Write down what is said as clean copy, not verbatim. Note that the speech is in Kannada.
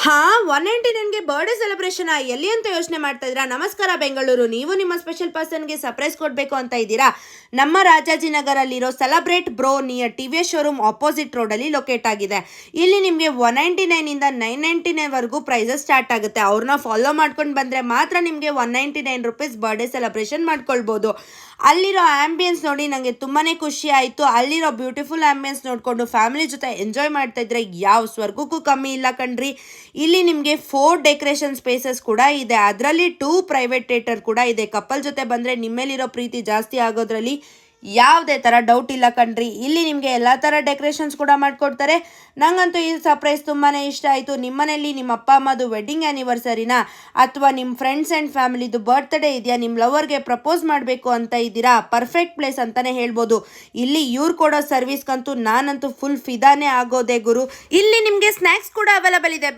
ಹಾ, 199ಗೆ ಬರ್ಡೇ ಸೆಲೆಬ್ರೇಷನ್ ಎಲ್ಲಿ ಅಂತ ಯೋಚನೆ ಮಾಡ್ತಾ ಇದ್ದೀರಾ? ನಮಸ್ಕಾರ ಬೆಂಗಳೂರು. ನೀವು ನಿಮ್ಮ ಸ್ಪೆಷಲ್ ಪರ್ಸನ್ಗೆ ಸರ್ಪ್ರೈಸ್ ಕೊಡಬೇಕು ಅಂತ ಇದ್ದೀರಾ? ನಮ್ಮ ರಾಜಾಜಿನಗರಲ್ಲಿರೋ celebrate bro near T V S showroom opposite ರೋಡಲ್ಲಿ ಲೊಕೇಟ್ ಆಗಿದೆ. ಇಲ್ಲಿ ನಿಮಗೆ 199ಇಂದ 999ವರೆಗೂ ಪ್ರೈಸಸ್ ಸ್ಟಾರ್ಟ್ ಆಗುತ್ತೆ. ಅವ್ರನ್ನ ಫಾಲೋ ಮಾಡ್ಕೊಂಡು ಬಂದರೆ ಮಾತ್ರ ನಿಮಗೆ 199 ರುಪೀಸ್ ಬರ್ಡೇ ಸೆಲೆಬ್ರೇಷನ್ ಮಾಡ್ಕೊಳ್ಬೋದು. ಅಲ್ಲಿರೋ ಆ್ಯಂಬಿಯನ್ಸ್ ನೋಡಿ ನನಗೆ ತುಂಬಾ ಖುಷಿ ಆಯಿತು. ಅಲ್ಲಿರೋ ಬ್ಯೂಟಿಫುಲ್ ಆ್ಯಂಬಿಯನ್ಸ್ ನೋಡಿಕೊಂಡು ಫ್ಯಾಮಿಲಿ ಜೊತೆ ಎಂಜಾಯ್ ಮಾಡ್ತಾ ಇದ್ರೆ ಯಾವ ಸ್ವರ್ಗಕ್ಕೂ ಕಮ್ಮಿ ಇಲ್ಲ ಕಣ್ರಿ. ಇಲ್ಲಿ ನಿಮಗೆ 4 ಡೆಕೋರೇಷನ್ ಸ್ಪೇಸಸ್ ಕೂಡ ಇದೆ. ಅದರಲ್ಲಿ 2 ಪ್ರೈವೇಟ್ ಥಿಯೇಟರ್ ಕೂಡ ಇದೆ. ಕಪಲ್ ಜೊತೆ ಬಂದರೆ ನಿಮ್ಮೇಲಿರೋ ಪ್ರೀತಿ ಜಾಸ್ತಿ ಆಗೋದ್ರಲ್ಲಿ ಯಾವುದೇ ಥರ ಡೌಟ್ ಇಲ್ಲ ಕಣ್ರಿ. ಇಲ್ಲಿ ನಿಮಗೆ ಎಲ್ಲ ಥರ ಡೆಕೋರೇಷನ್ಸ್ ಕೂಡ ಮಾಡಿಕೊಡ್ತಾರೆ. ನನಗಂತೂ ಈ ಸರ್ಪ್ರೈಸ್ ತುಂಬಾ ಇಷ್ಟ ಆಯಿತು. ನಿಮ್ಮನೇಲಿ ನಿಮ್ಮ ಅಪ್ಪ ಅಮ್ಮದು ವೆಡ್ಡಿಂಗ್ ಆ್ಯನಿವರ್ಸರಿನ ಅಥವಾ ನಿಮ್ಮ ಫ್ರೆಂಡ್ಸ್ ಆ್ಯಂಡ್ ಫ್ಯಾಮಿಲಿದು ಬರ್ತ್ಡೇ ಇದೆಯಾ, ನಿಮ್ಮ ಲವರ್ಗೆ ಪ್ರಪೋಸ್ ಮಾಡಬೇಕು ಅಂತ ಇದ್ದೀರಾ, ಪರ್ಫೆಕ್ಟ್ ಪ್ಲೇಸ್ ಅಂತಲೇ ಹೇಳ್ಬೋದು. ಇಲ್ಲಿ ಇವ್ರು ಕೊಡೋ ಸರ್ವಿಸ್ಗಂತೂ ನಾನಂತೂ ಫುಲ್ ಫಿದಾನೇ ಆಗೋದೆ ಗುರು. ಇಲ್ಲಿ ನಿಮಗೆ ಸ್ನ್ಯಾಕ್ಸ್ ಕೂಡ ಅವೈಲಬಲ್ ಇದೆ.